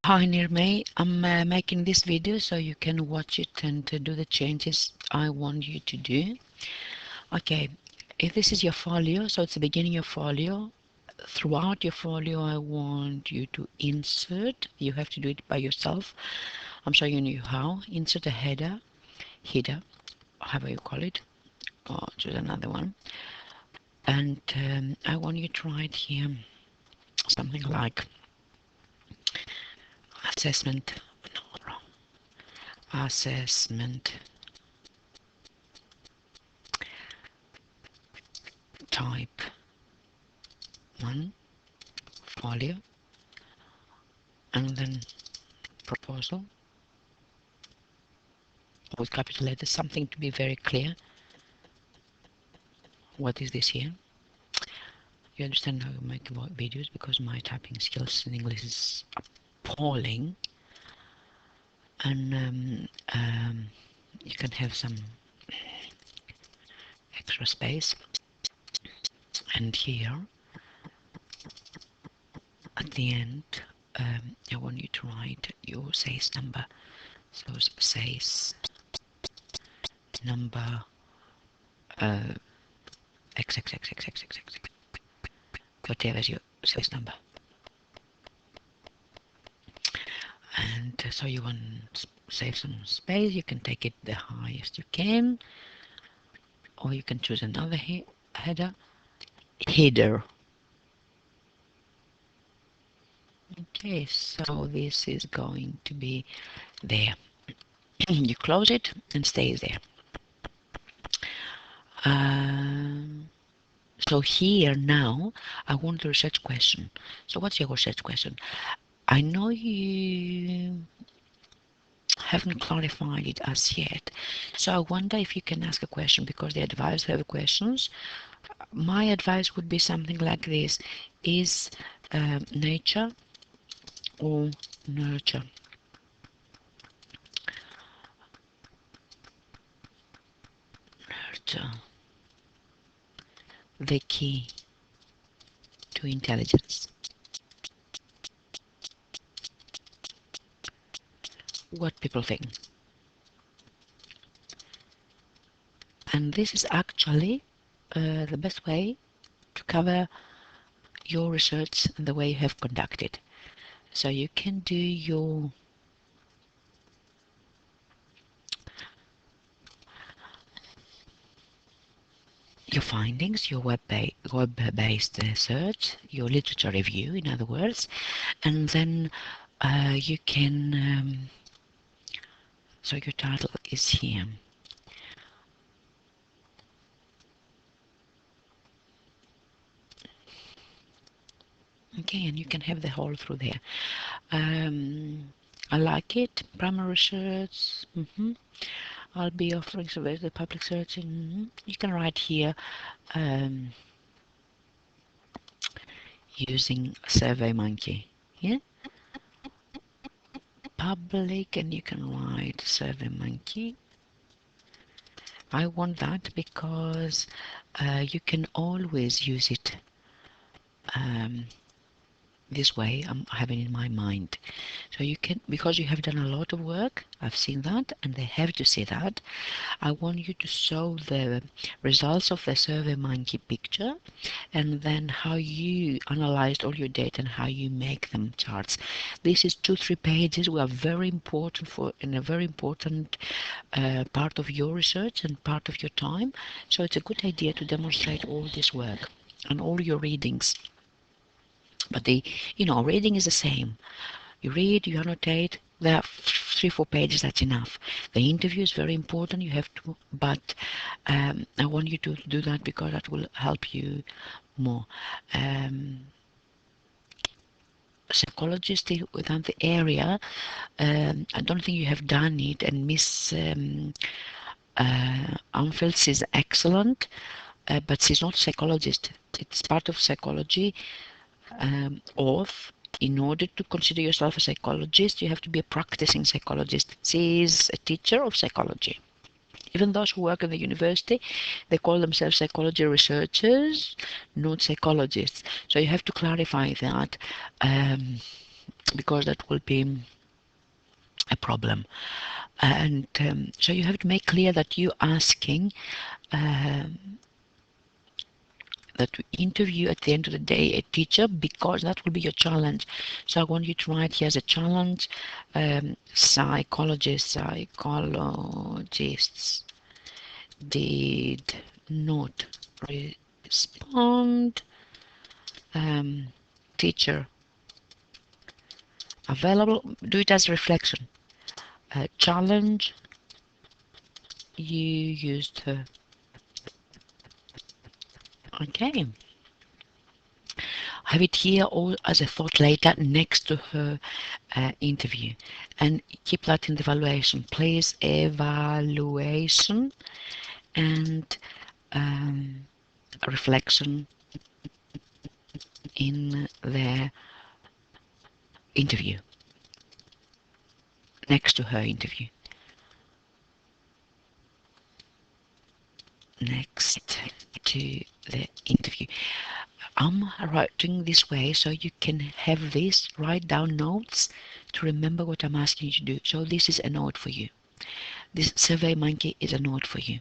Hi Nirmay, I'm making this video so you can watch it and do the changes I want you to do. Okay, if this is your folio, so it's the beginning of folio. Throughout your folio, I want you to insert. You have to do it by yourself. I'm showing you how. Insert a header, however you call it, or choose another one. And I want you to write here something like assessment. No, wrong. Assessment type 1 folio, and then proposal with capital letters, something to be very clear. What is this here? You understand how I make videos, because my typing skills in English is appalling, and you can have some extra space. And here at the end, I want you to write your sales number. So sales number XXXXXXX, whatever is your sales number. And so you want to save some space. You can take it the highest you can, or you can choose another header. Okay, so this is going to be there. You close it and stays there. So here now I want the research question. So what's your research question? I know you haven't clarified it as yet, so I wonder if you can ask a question, because the advisors have questions. My advice would be something like this: is nature or nurture? Nurture the key to intelligence. What people think. And this is actually the best way to cover your research and the way you have conducted. So you can do your findings, your web-based search, your literature review, in other words, and then you can. So your title is here. Okay, and you can have the whole through there. I like it. Primary research. I'll be offering surveys the public searching. You can write here using SurveyMonkey. Yeah, public, and you can write SurveyMonkey. I want that because you can always use it this way. I'm having in my mind, so you can, because you have done a lot of work, I've seen that, and they have to see that. I want you to show the results of the SurveyMonkey picture, and then how you analyzed all your data and how you make them charts. This is 2-3 pages. We are very important in a very important part of your research and part of your time, so it's a good idea to demonstrate all this work and all your readings. But reading is the same. You read, you annotate. There are 3-4 pages. That's enough. The interview is very important. You have to, but I want you to do that because that will help you more. Psychologist within the area. I don't think you have done it, and Miss Umfelds is excellent, but she's not a psychologist. It's part of psychology. In order to consider yourself a psychologist, you have to be a practicing psychologist. She is a teacher of psychology. Even those who work in the university, they call themselves psychology researchers, not psychologists. So you have to clarify that. because that will be a problem. And so you have to make clear that you're asking um, that to interview at the end of the day a teacher, because that will be your challenge. So I want you to write here as a challenge, psychologists did not respond. um, Teacher available. Do it as reflection. Challenge, you used her. Okay, have it here or as a thought later next to her interview, and keep that in the evaluation. Please evaluation and um, reflection in the interview, next to her interview. Next to the interview. I'm writing this way so you can have this, write down notes to remember what I'm asking you to do. So this is a note for you. This survey monkey is a note for you.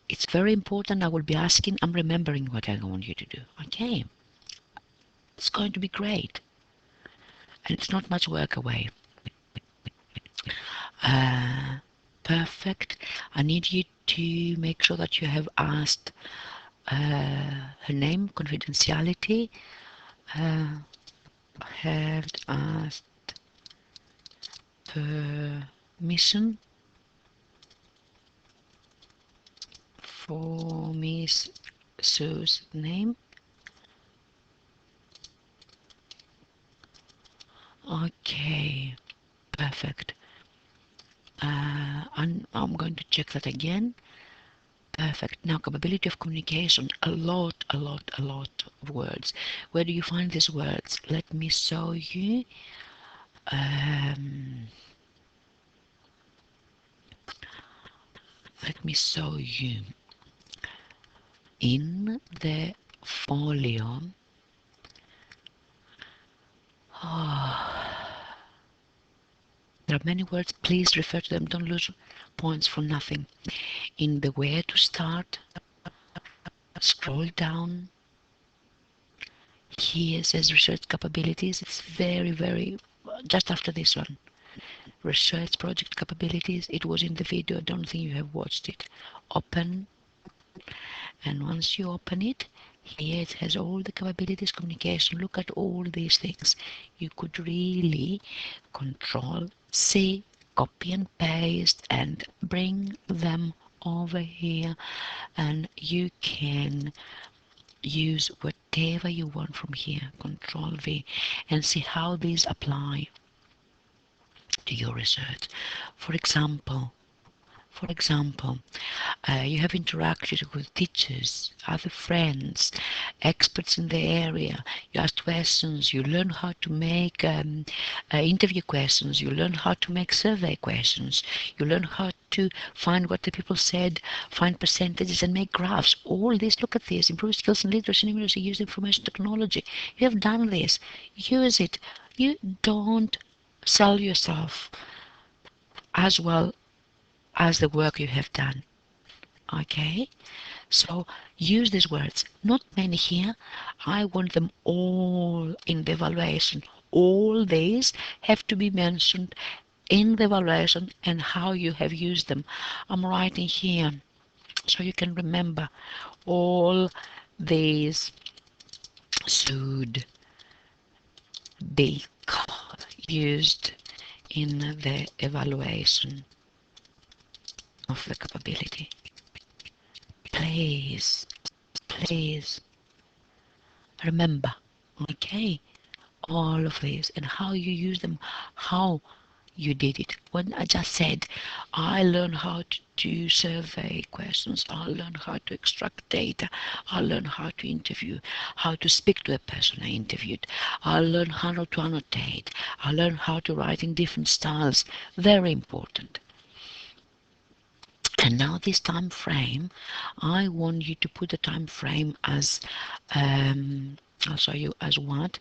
It's very important. I will be asking, I'm remembering what I want you to do. Okay, it's going to be great. And it's not much work away. Uh, Perfect. I need you to make sure that you have asked her name, confidentiality, have asked permission for Miss Sue's name. Okay, perfect. And I'm going to check that again. Perfect. Now, capability of communication. A lot of words. Where do you find these words? Let me show you. Um, Let me show you. In the folio. There are many words. Please refer to them. Don't lose points for nothing. In the where to start, scroll down. Here says research capabilities. It's very just after this one. Research project capabilities. It was in the video. I don't think you have watched it. Open, and once you open it, here it has all the capabilities, communication. Look at all these things. You could really control C, copy and paste, and bring them over here, and you can use whatever you want from here. Control V, and see how these apply to your research. For example, you have interacted with teachers, other friends, experts in the area. You asked questions. You learn how to make interview questions. You learn how to make survey questions. You learn how to find what the people said, find percentages, and make graphs. All this, look at this. Improve skills in literacy, numeracy, use information technology. You have done this. Use it. You don't sell yourself as well as the work you have done. Okay, so use these words. Not many here. I want them all in the evaluation. All these have to be mentioned in the evaluation and how you have used them. I'm writing here so you can remember all these should be used in the evaluation of the capability. Please, please remember, okay, all of these and how you use them, how you did it. When I just said, I learned how to do survey questions, I learned how to extract data, I learned how to interview, how to speak to a person I interviewed, I learned how to annotate, I learned how to write in different styles. Very important. And now this time frame, I want you to put the time frame as I'll show you as what,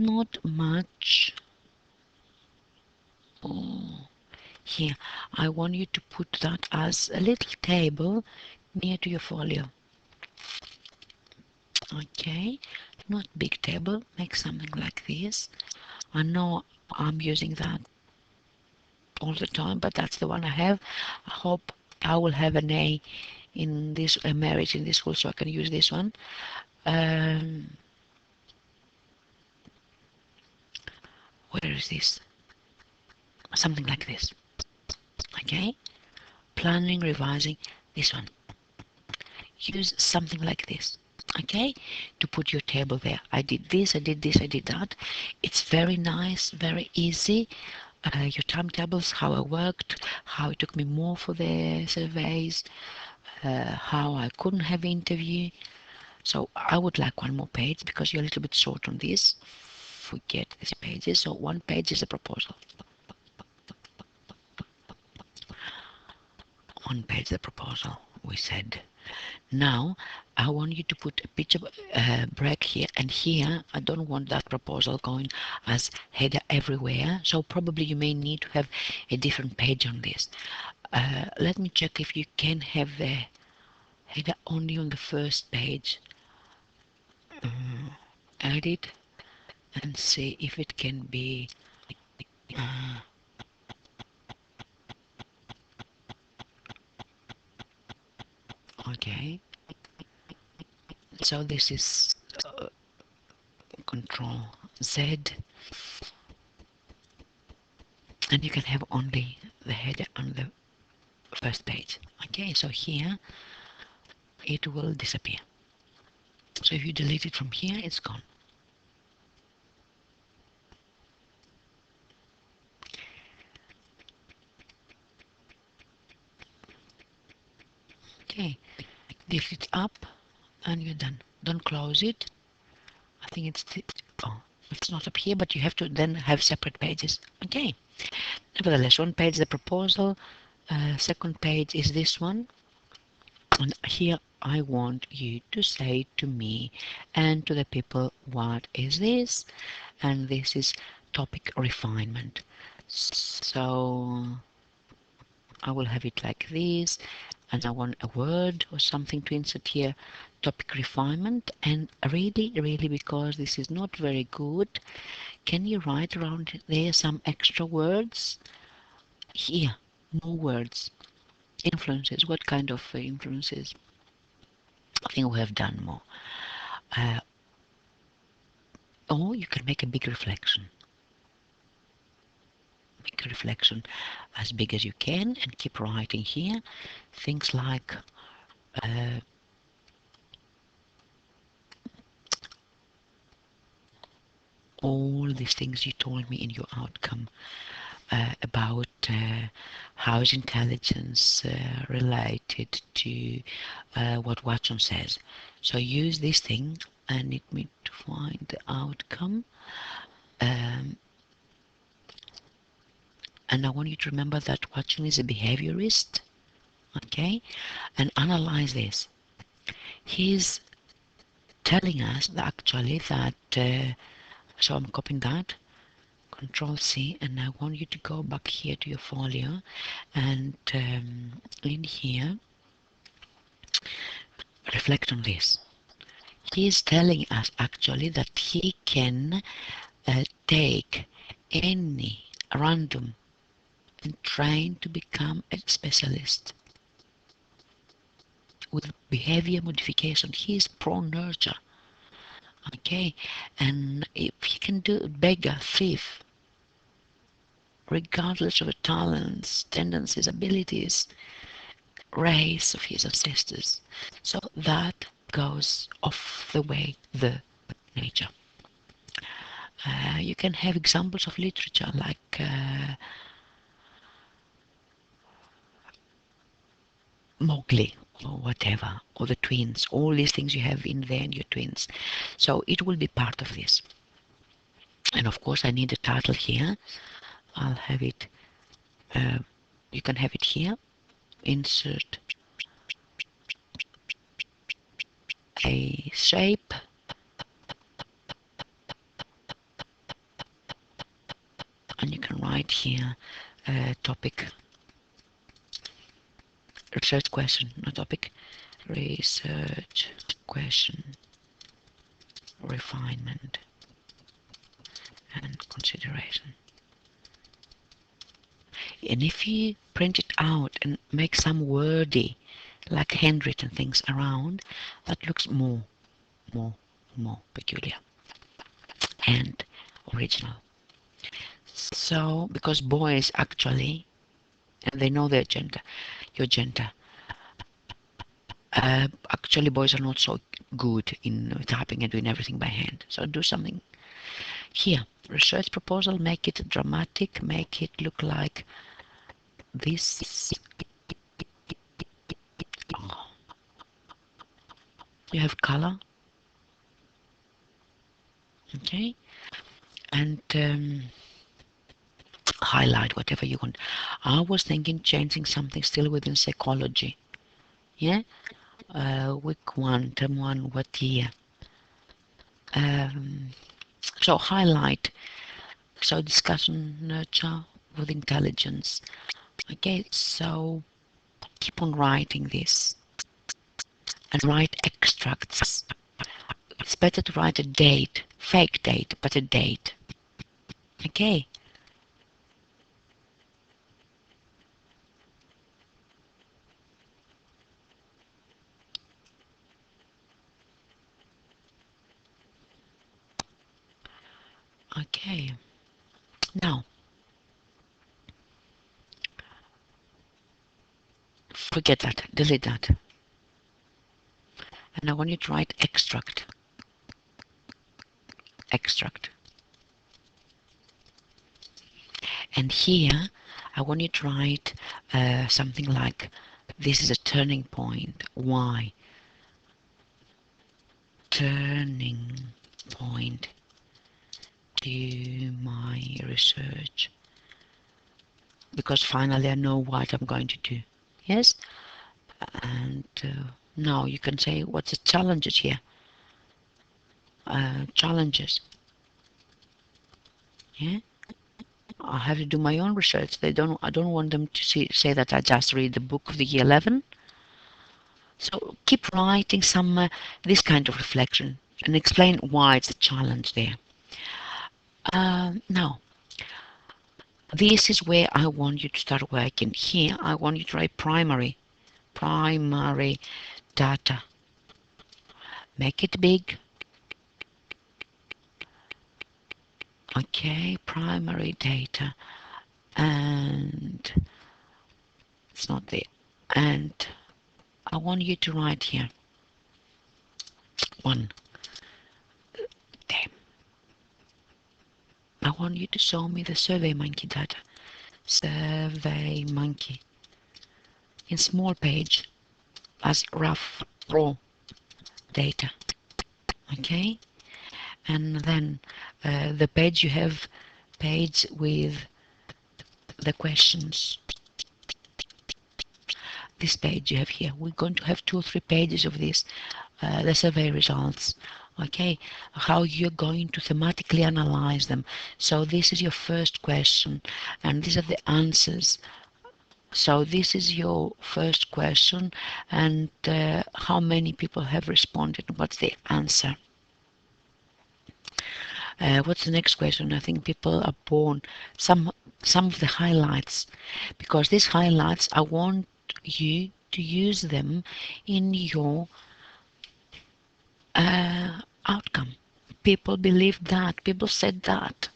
not much. Oh, here, I want you to put that as a little table near to your folio. Okay, not big table, make something like this. I know I'm using that all the time, but that's the one I have. I hope I will have an A in this, a merit in this school, so I can use this one. Where is this? Something like this. Okay, planning, revising, this one. Use something like this. Okay, to put your table there. I did this, I did this, I did that. It's very nice, very easy. Your timetables, how I worked, how it took me more for the surveys, how I couldn't have interview. So I would like one more page because you're a little bit short on this. Forget these pages. So one page is a proposal. One page the proposal, we said. Now I want you to put a picture break here, and here I don't want that proposal going as header everywhere, so probably you may need to have a different page on this. Let me check if you can have the header only on the first page. Edit and see if it can be okay. So this is Control Z, and you can have only the header on the first page. Okay, so here it will disappear. So if you delete it from here, it's gone. Okay, lift it up and you're done. Don't close it. I think oh, it's not up here, but you have to then have separate pages. Okay, nevertheless, one page the proposal, second page is this one, and here I want you to say to me and to the people, what is this? And this is topic refinement. So I will have it like this, and I want a word or something to insert here, topic refinement. And really, because this is not very good, can you write around there some extra words? Here, more words. Influences, what kind of influences? I think we have done more. Or you can make a big reflection. Make a reflection as big as you can and keep writing here. Things like all these things you told me in your outcome about how is intelligence related to what Watson says. So use this thing and need me to find the outcome. And I want you to remember that Watson is a behaviorist, okay? And analyze this. He's telling us that actually that, so I'm copying that, Control C, and I want you to go back here to your folio, and in here, reflect on this. He is telling us actually that he can take any random and train to become a specialist with behavior modification. He is pro-nurture, okay? And if he can do it, beggar, thief, regardless of the talents, tendencies, abilities, race of his ancestors. So that goes off the way the nature. You can have examples of literature like Mowgli or whatever, or the twins, all these things you have in there in your twins. So it will be part of this. And of course I need a title here. I'll have it, you can have it here. Insert a shape and you can write here topic, research question, not topic, research question, refinement and consideration. And if you print it out and make some wordy, like handwritten things around, that looks more peculiar and original. So, because boys actually, and they know their gender, your gender, actually boys are not so good in typing and doing everything by hand. So do something here. Research proposal, make it dramatic, make it look like this. Oh, you have color, okay, and highlight whatever you want. I was thinking changing something still within psychology. Yeah, week 1, term 1, what year? Um, so highlight. So discussion, nurture with intelligence. Okay, so keep on writing this and write extracts. It's better to write a date, fake date, but a date. Okay. Okay. Now, forget that, delete that. And I want you to write extract. Extract. And here, I want you to write something like, this is a turning point. Why? Turning point to my research. Because finally I know what I'm going to do. Yes? And now you can say, what's the challenges here? Challenges. Yeah? I have to do my own research. I don't want them to say that I just read the book of the year 11. So keep writing some this kind of reflection and explain why it's a challenge there. Now, this is where I want you to start working. Here, I want you to write primary data. Make it big. Okay, primary data. And it's not there. And I want you to write here. 1. There. I want you to show me the SurveyMonkey data. SurveyMonkey. In small page as rough, raw data. Okay? And then the page you have, page with the questions. This page you have here, we're going to have 2 or 3 pages of this, the survey results. Okay, how you're going to thematically analyze them. So this is your first question, and these are the answers. So this is your first question, and how many people have responded? What's the answer? What's the next question? I think people are born. Some of the highlights, because these highlights, I want you to use them in your outcome. People believe that. People said that.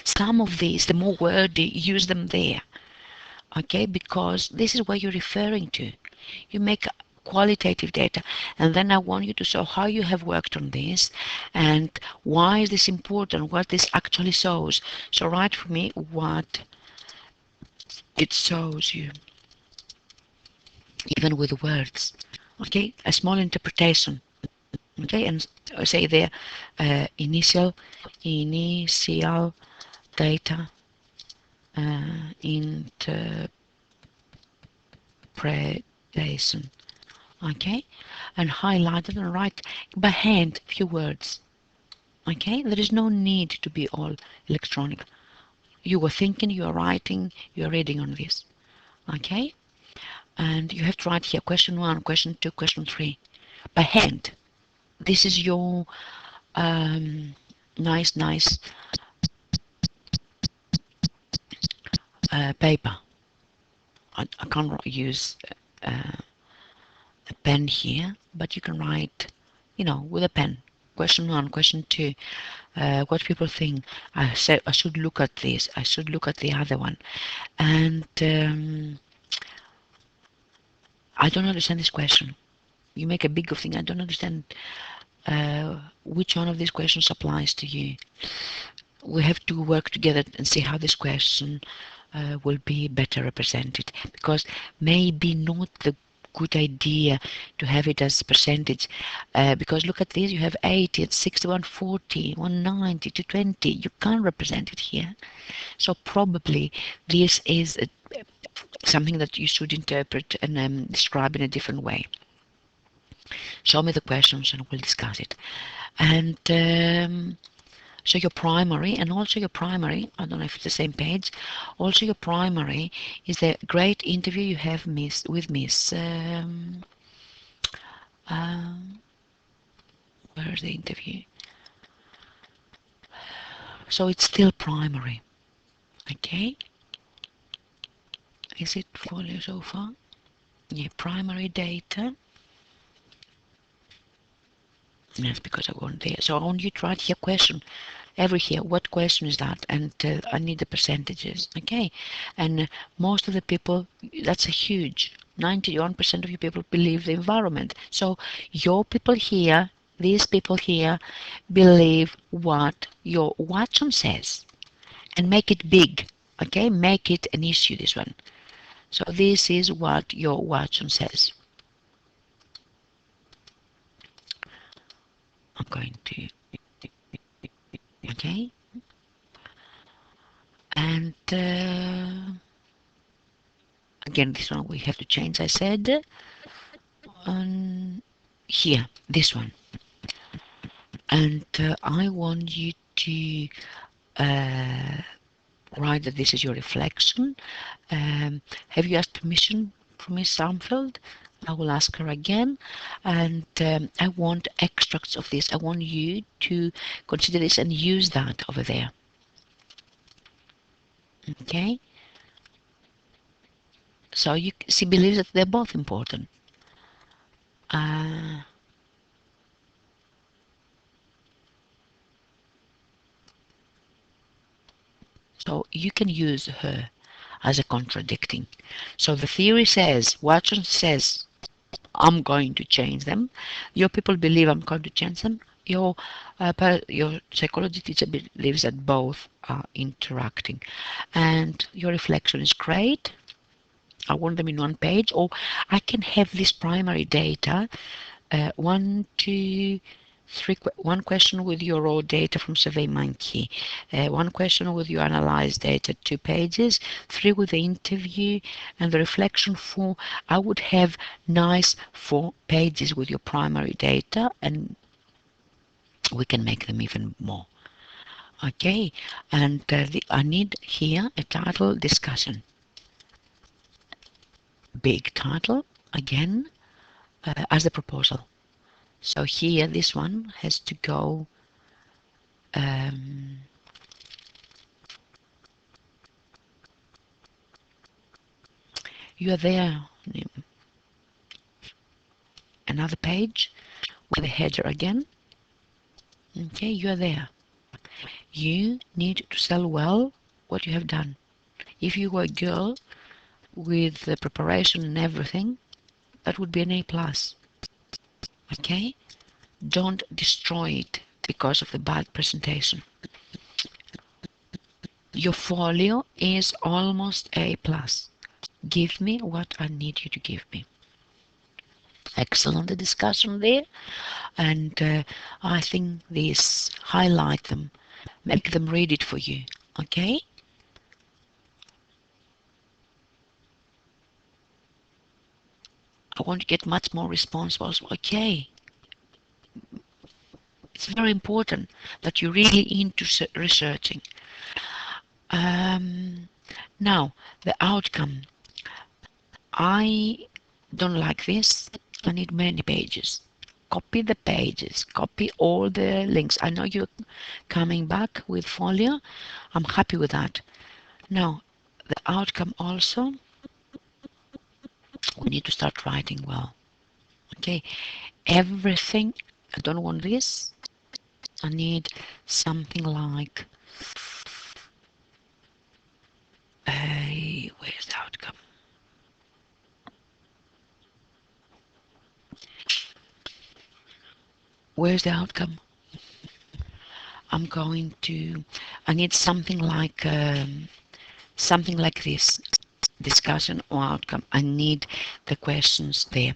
Some of these, the more wordy, use them there. Okay, because this is what you're referring to. You make qualitative data, and then I want you to show how you have worked on this and why is this important, what this actually shows. So write for me what it shows you, even with words. Okay, a small interpretation. Okay, and say there initial data interpretation. Okay, and highlight it and write by hand a few words. Okay, there is no need to be all electronic. you were thinking, you are writing, you are reading on this. Okay? And you have to write here question 1, question 2, question 3 by hand. This is your nice paper. I can't use uh, a pen here, but you can write, with a pen. Question 1, question 2, what people think. I said I should look at this, I should look at the other one. And I don't understand this question. You make a big of thing. I don't understand which one of these questions applies to you. We have to work together and see how this question will be better represented, because maybe not the good idea to have it as percentage, because look at this, you have 80, it's 60, 140, 190, 220. You can't represent it here. So probably this is something that you should interpret and describe in a different way. Show me the questions and we'll discuss it. And so your primary, and also your primary, I don't know if it's the same page, also your primary is the great interview you have with Miss, where's the interview? So it's still primary, okay? Is it folio so far? Yeah, primary data. That's because I want there. So I want you to write here question. Every here, what question is that? And I need the percentages, okay? And most of the people, that's a huge 91% of you people believe the environment. So your people here, these people here, believe what your Watson says, and make it big, okay? Make it an issue, this one. So this is what your Watson says. I'm going to, okay? And again, this one we have to change, I said. Here, this one. And I want you to write that this is your reflection. Have you asked permission from Miss Samfeld? I will ask her again. And I want extracts of this. I want you to consider this and use that over there. Okay? So she believes that they're both important. So you can use her as a contradicting. So the theory says, Watson says, I'm going to change them. Your people believe I'm going to change them. Your psychology teacher believes that both are interacting. And your reflection is great. I want them in one page, or I can have this primary data, 1, 2, 3, one question with your raw data from SurveyMonkey, one question with your analyzed data, 2 pages, 3 with the interview, and the reflection 4. I would have nice 4 pages with your primary data, and we can make them even more. Okay, and I need here a title discussion. Big title, again, as the proposal. So here, this one has to go you are there, another page with the header again. Okay, you are there. You need to sell well what you have done. If you were a girl with the preparation and everything, that would be an A+. Okay? Don't destroy it because of the bad presentation. Your folio is almost A+. Give me what I need you to give me. Excellent discussion there, and I think these highlight them, make them read it for you. Okay? I want to get much more responsible. Okay. It's very important that you're really into researching. Now, the outcome. I don't like this. I need many pages. Copy the pages. Copy all the links. I know you're coming back with Folio. I'm happy with that. Now, the outcome also, we need to start writing well. Okay, everything. I don't want this. I need something like, where's the outcome? Where's the outcome? I'm going to, I need something like this, discussion or outcome. I need the questions there.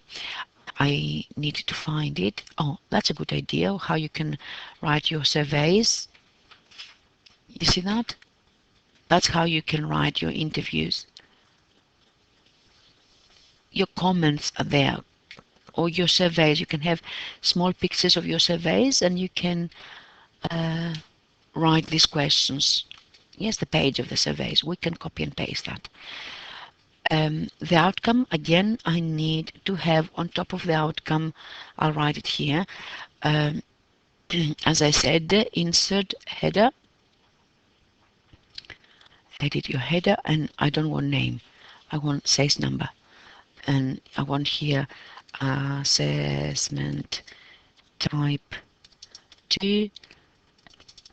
I needed to find it. Oh, that's a good idea, how you can write your surveys. You see that? That's how you can write your interviews. Your comments are there, or your surveys. You can have small pictures of your surveys, and you can write these questions. Yes, the page of the surveys. We can copy and paste that. The outcome, again, I need to have on top of the outcome, I'll write it here. As I said, insert header, edit your header, and I don't want name. I want sales number. And I want here assessment type 2,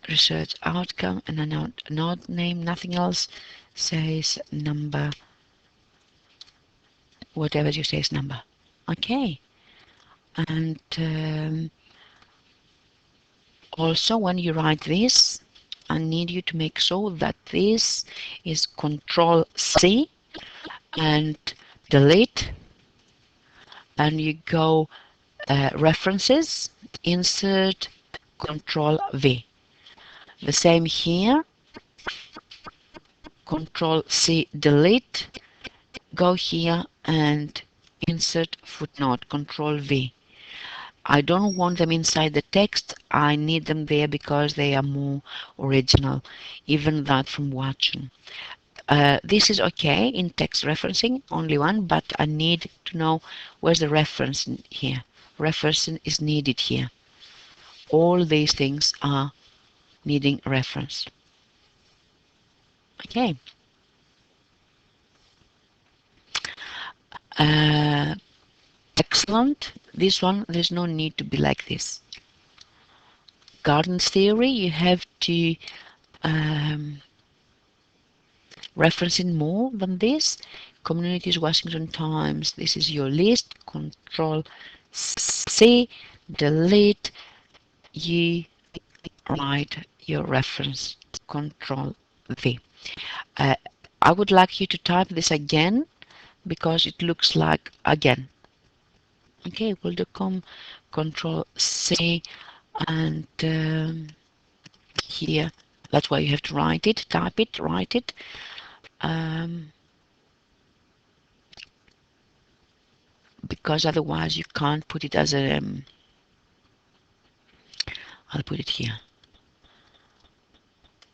research outcome, and a not name, nothing else, sales number, whatever you say is number. Okay. And also when you write this, I need you to make sure that this is Control C and delete, and you go references, insert, Control V. The same here, Control C, delete, go here and insert footnote, Control V. I don't want them inside the text. I need them there because they are more original, even that from watching. This is okay in text referencing, only one, but I need to know where's the reference here. Referencing is needed here. All these things are needing reference. Okay. Excellent. This one, there's no need to be like this. Gardens theory, you have to referencing more than this. Communities, Washington Times, this is your list. Control C, delete, you write your reference. Control V. I would like you to type this again because it looks like again. Okay, will.com, Control C, and here, that's why you have to write it, type it, write it. Because otherwise you can't put it as a I'll put it here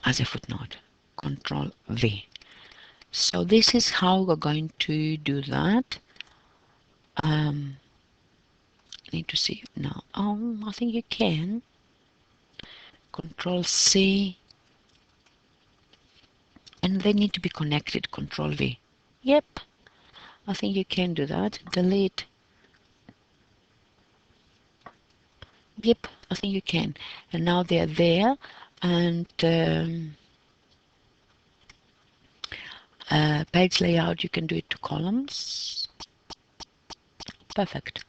as a footnote. Control V. So this is how we're going to do that. Need to see now. I think you can. Control C, and they need to be connected. Control V. Yep, I think you can do that. Delete. Yep, I think you can. And now they're there, and page layout, you can do it to columns. Perfect.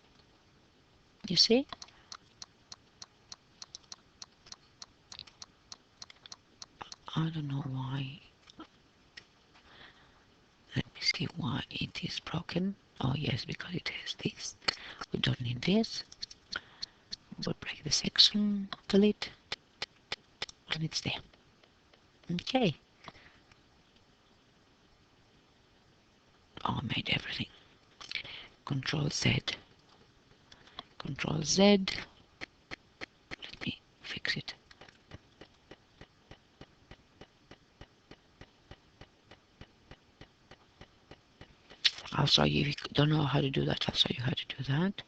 You see? I don't know why. Let me see why it is broken. Oh yes, because it has this. We don't need this. We'll break the section, delete, and it's there. Okay. Oh, I made everything. Control Z. Control Z. Let me fix it. I'll show you. If you don't know how to do that, I'll show you how to do that.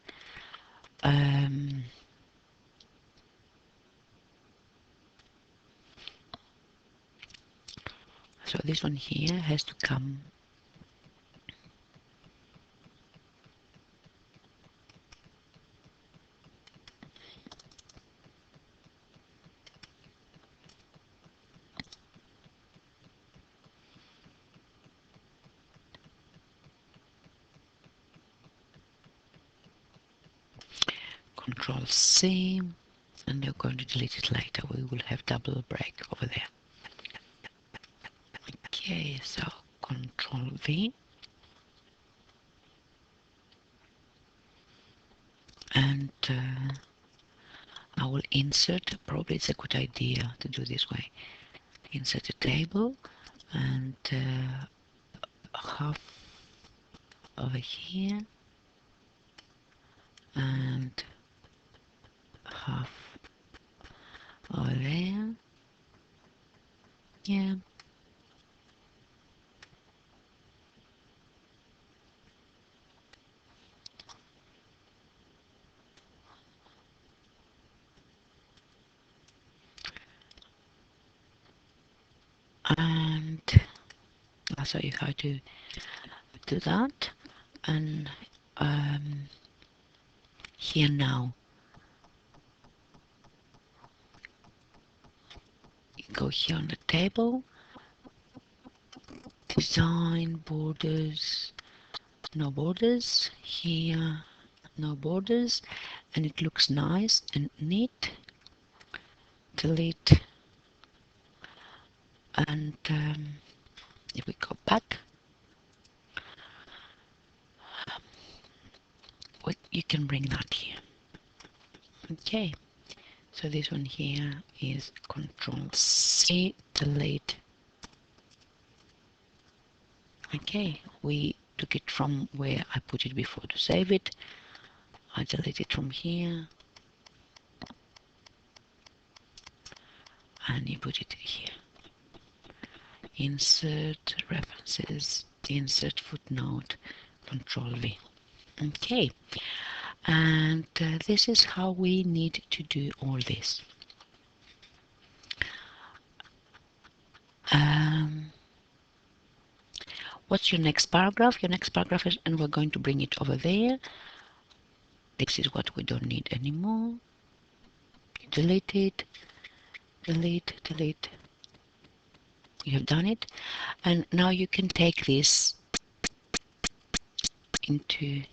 So this one here has to come Control C, and we're going to delete it later. We will have double break over there. Okay, so Control V, and I will insert. Probably it's a good idea to do this way. Insert a table, and half over here, and half over there. Yeah. And I'll show you how to do that. And here now, you go here on the table, design, borders, no borders, here no borders, and it looks nice and neat. Delete, and if we go back, you can bring that here. Okay, so this one here is Control C, delete. Okay, we took it from where I put it before to save it. I delete it from here, and you put it here. Insert references, insert footnote, Control V. Okay, and this is how we need to do all this. What's your next paragraph? Your next paragraph is, and we're going to bring it over there. This is what we don't need anymore. Delete it, delete, delete. You have done it, and now you can take this into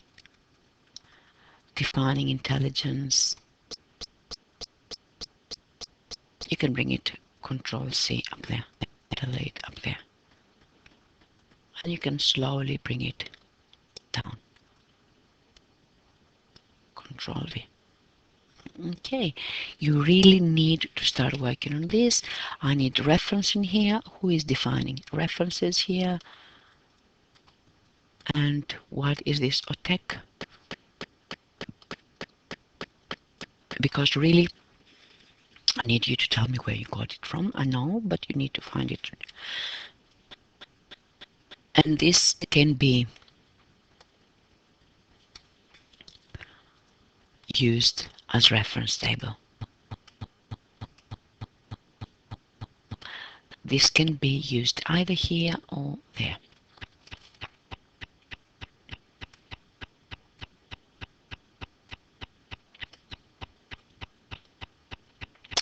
defining intelligence. You can bring it Control C up there, delete up there, and you can slowly bring it down. Control V. Okay, you really need to start working on this. I need reference in here. Who is defining references here? And what is this OTEC? Because really, I need you to tell me where you got it from. I know, but you need to find it. And this can be used as reference table. This can be used either here or there.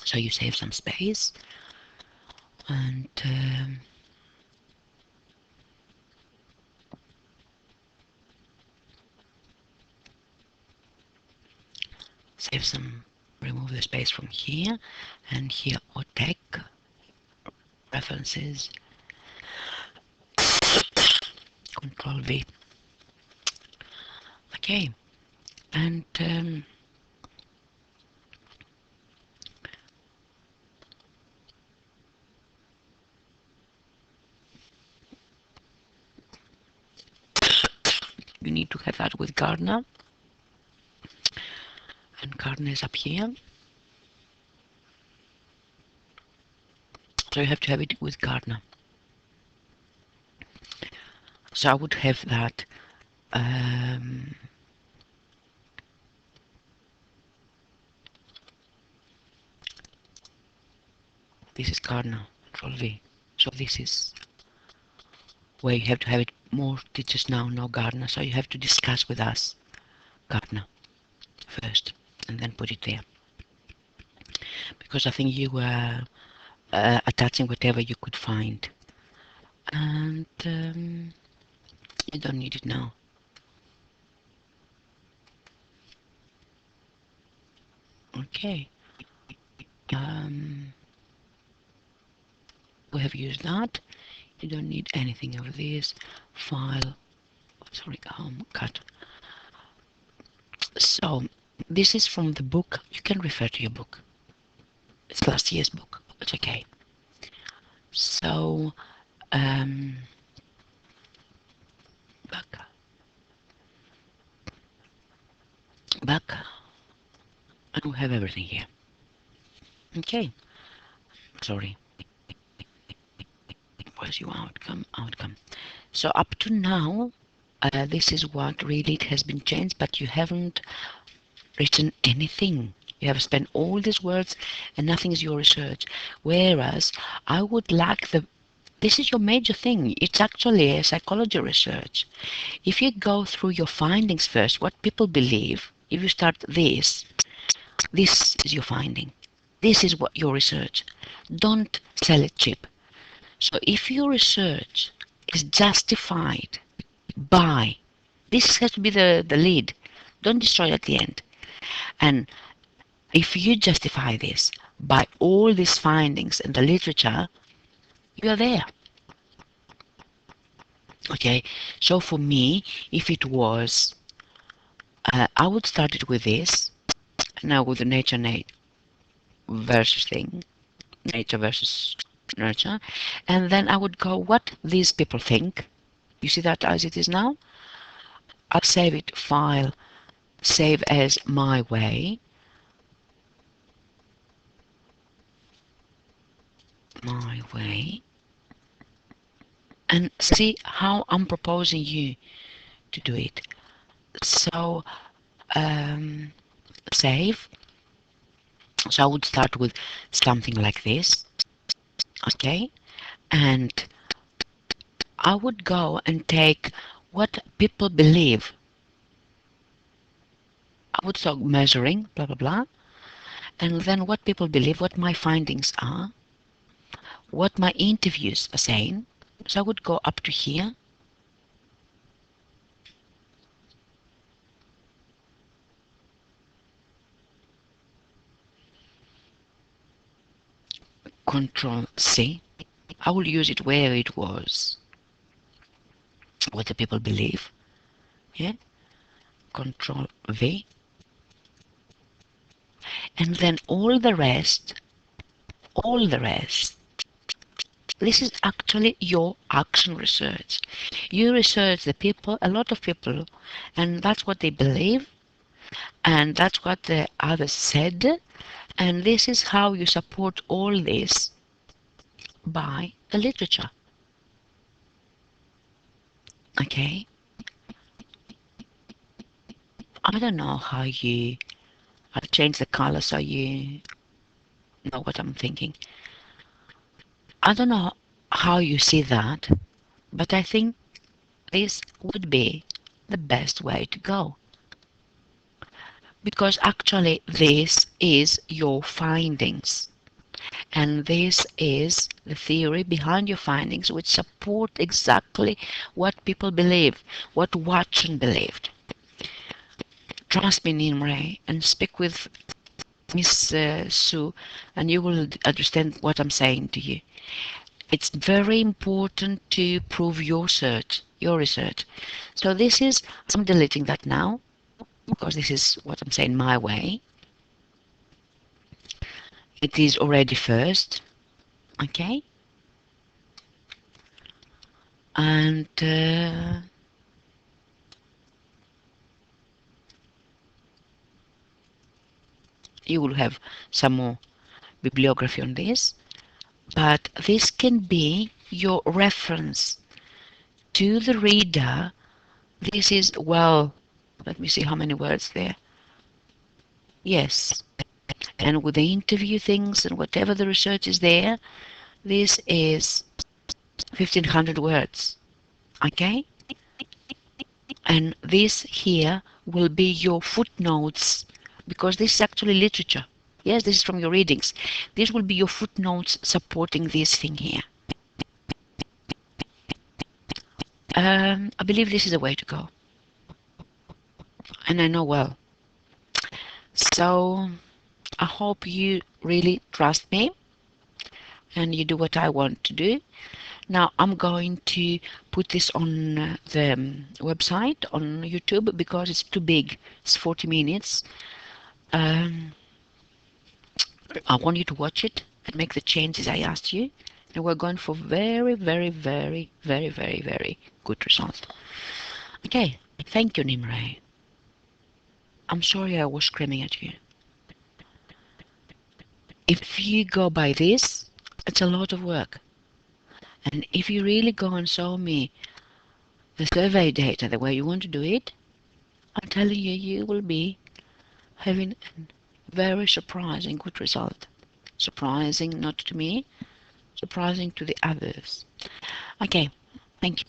So you save some space, and remove the space from here, and here OTEC, references, Control V. Okay, and you need to have that with Gardner, and Gardner is up here. So you have to have it with Gardner. So I would have that Um, this is Cardinal, Control V. So this is where you have to have it more teachers now, no Gardner. So you have to discuss with us, Gardner, first, and then put it there. Because I think you were attaching whatever you could find. And you don't need it now. Okay. Um, we have used that. You don't need anything of this. File. Sorry, home cut. So this is from the book. You can refer to your book. It's last year's book. It's okay. So back, back, and we have everything here. Okay. Sorry. Where's your outcome? Outcome. So up to now, this is what really it has been changed, but you haven't written anything. You have spent all these words and nothing is your research. Whereas I would like this is your major thing. It's actually a psychology research. If you go through your findings first, what people believe, if you start this is your finding. This is what your research. Don't sell it cheap. So if your research is justified by, this has to be the lead. Don't destroy it at the end. And if you justify this by all these findings and the literature, you are there. Okay, so for me, if it was, I would start it with this, now with the nature versus thing, nature versus nurture, and then I would go what these people think. You see that as it is now? I'll save it, file, save as my way, and see how I'm proposing you to do it. So save. So I would start with something like this, okay, and I would go and take what people believe. I would start measuring, blah blah blah, and then what people believe, what my findings are, what my interviews are saying. So I would go up to here. Control C. I will use it where it was, what the people believe. Yeah. Control V. And then all the rest, this is actually your action research. You research the people, a lot of people, and that's what they believe, and that's what the others said, and this is how you support all this by the literature. Okay? I don't know how I'll change the color so you know what I'm thinking. I don't know how you see that, but I think this would be the best way to go. Because actually this is your findings. And this is the theory behind your findings which support exactly what people believe, what Watson believed. Trust me, Nirmay, and speak with Miss Sue, and you will understand what I'm saying to you. It's very important to prove your research. So this is, I'm deleting that now, because this is what I'm saying my way. It is already first, okay? And you will have some more bibliography on this, but this can be your reference to the reader This is, well, let me see how many words there. Yes. And with the interview things and whatever the research is there, this is 1500 words. Okay? And this here will be your footnotes, because this is actually literature. Yes, this is from your readings. This will be your footnotes supporting this thing here. I believe this is the way to go. And I know well. So I hope you really trust me and you do what I want to do. Now I'm going to put this on the website on YouTube because it's too big. It's 40 minutes. Um, I want you to watch it and make the changes I asked you. And we're going for very, very, very, very, very, very good results. Okay, thank you, Nimrei. I'm sorry I was screaming at you. If you go by this, it's a lot of work. And if you really go and show me the survey data the way you want to do it, I'm telling you, you will be having a very surprising good result. Surprising not to me, surprising to the others. Okay, thank you.